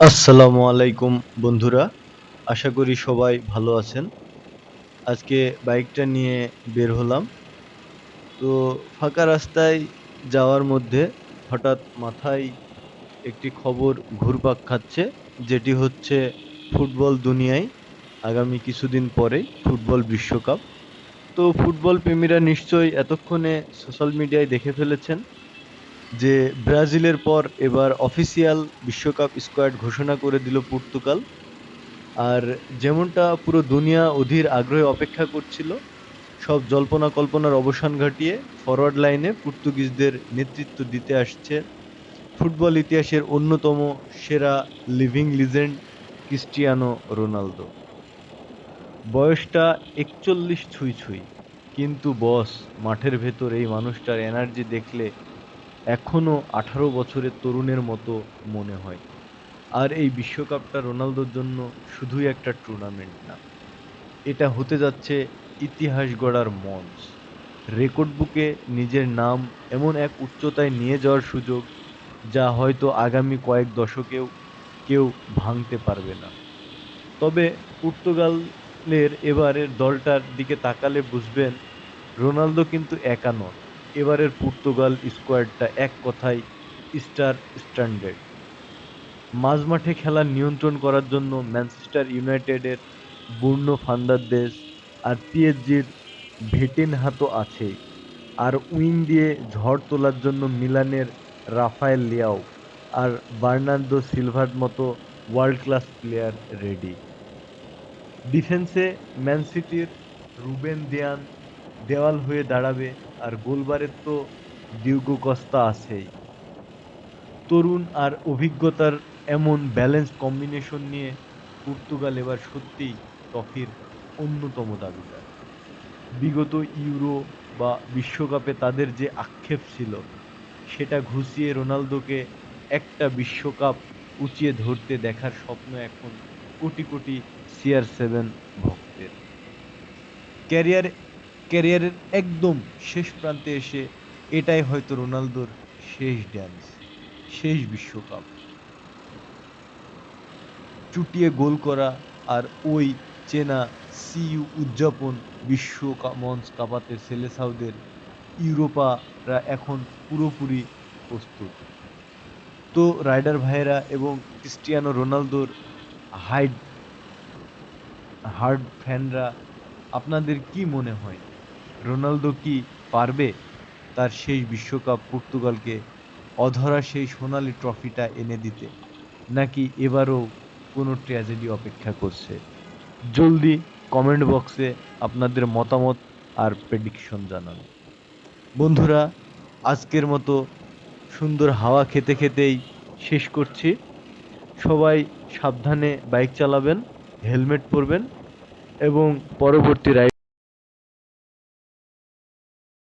আসসালামু আলাইকুম বন্ধুরা, আশা করি সবাই ভালো আছেন। আজকে বাইকটা নিয়ে বের হলাম। তো ফাঁকা রাস্তায় যাওয়ার মধ্যে হঠাৎ মাথায় একটি খবর ঘুরপাক খাচ্ছে, যেটি হচ্ছে ফুটবল দুনিয়ায় আগামী কিছুদিন পরেই ফুটবল বিশ্বকাপ। তো ফুটবল প্রেমীরা নিশ্চয়ই এতক্ষণে সোশ্যাল মিডিয়ায় দেখে ফেলেছেন যে ব্রাজিলের পর এবার অফিসিয়াল বিশ্বকাপ স্কোয়াড ঘোষণা করে দিল পর্তুগাল। আর যেমনটা পুরো দুনিয়া অধীর আগ্রহে অপেক্ষা করছিল, সব জল্পনা কল্পনার অবসান ঘটিয়ে ফরওয়ার্ড লাইনে পর্তুগিজদের নেতৃত্ব দিতে আসছে ফুটবল ইতিহাসের অন্যতম সেরা লিভিং লিজেন্ড ক্রিস্টিয়ানো রোনালদো। বয়সটা ৪১ ছুঁই ছুঁই, কিন্তু বস, মাঠের ভেতর এই মানুষটার এনার্জি দেখলে এখনো ১৮ বছরের তরুণের মতো মনে হয়। আর এই বিশ্বকাপটা রোনালদোর জন্য শুধুই একটা টুর্নামেন্ট না, এটা হতে যাচ্ছে ইতিহাস গড়ার মঞ্চ। রেকর্ড বুকে নিজের নাম এমন এক উচ্চতায় নিয়ে যাওয়ার সুযোগ, যা হয়তো আগামী কয়েক দশকেও কেউ ভাঙতে পারবে না। তবে পর্তুগালের এবারের দলটার দিকে তাকালে বুঝবেন, রোনালদো কিন্তু একা নন। এবারের পর্তুগাল স্কোয়াডটা এক কথায় স্টার স্ট্যান্ডার্ড। মাঝমাঠে খেলা নিয়ন্ত্রণ করার জন্য ম্যানচেস্টার ইউনাইটেডের ব্রুনো ফার্নান্দেজ আর পিএসজির ভিটিনহা তো আছেই। আর উইং দিয়ে ঝড় তোলার জন্য মিলানের রাফায়েল লিয়াও আর বার্নার্দো সিলভার মতো ওয়ার্ল্ড ক্লাস প্লেয়ার রেডি। ডিফেন্সে ম্যান সিটির রুবেন দিয়ান দেওয়াল হয়ে দাঁড়াবে, আর গোলবারের তো ডিউগো কস্তা আছেই। তরুণ আর অভিজ্ঞতার এমন ব্যালেন্সড কম্বিনেশন নিয়ে পর্তুগাল এবার সত্যিই ট্রফির অন্যতম দাবিদার। বিগত ইউরো বা বিশ্বকাপে তাদের যে আক্ষেপ ছিল, সেটা ঘুচিয়ে রোনালদোকে একটা বিশ্বকাপ উঁচিয়ে ধরতে দেখার স্বপ্ন এখন কোটি কোটি CR7 ভক্তের। ক্যারিয়ার ক্যারিয়ারের একদম শেষ প্রান্তে এসে এটাই হয়তো রোনালদোর শেষ ড্যান্স, শেষ বিশ্বকাপ। চুটিয়ে গোল করা আর ওই চেনা সিইউ উদযাপন মঞ্চ কাঁপাতে সেলেসাওদের ইউরোপারা এখন পুরোপুরি প্রস্তুত। তো রাইডার ভাইয়েরা এবং ক্রিস্টিয়ানো রোনালদোর হাইড হার্ড ফ্যানরা, আপনাদের কি মনে হয়, রোনালদো কি পারবে তার শেষ বিশ্বকাপ পর্তুগালকে অধরা সেই সোনালী ট্রফিটা এনে দিতে, নাকি এবারও কোনো ট্র্যাজেডি অপেক্ষা করছে? জলদি কমেন্ট বক্সে আপনাদের মতামত আর প্রেডিকশন জানান। বন্ধুরা, আজকের মতো সুন্দর হাওয়া খেতে খেতেই শেষ করছি। সবাই সাবধানে বাইক চালাবেন, হেলমেট পরবেন এবং পরবর্তী রাইড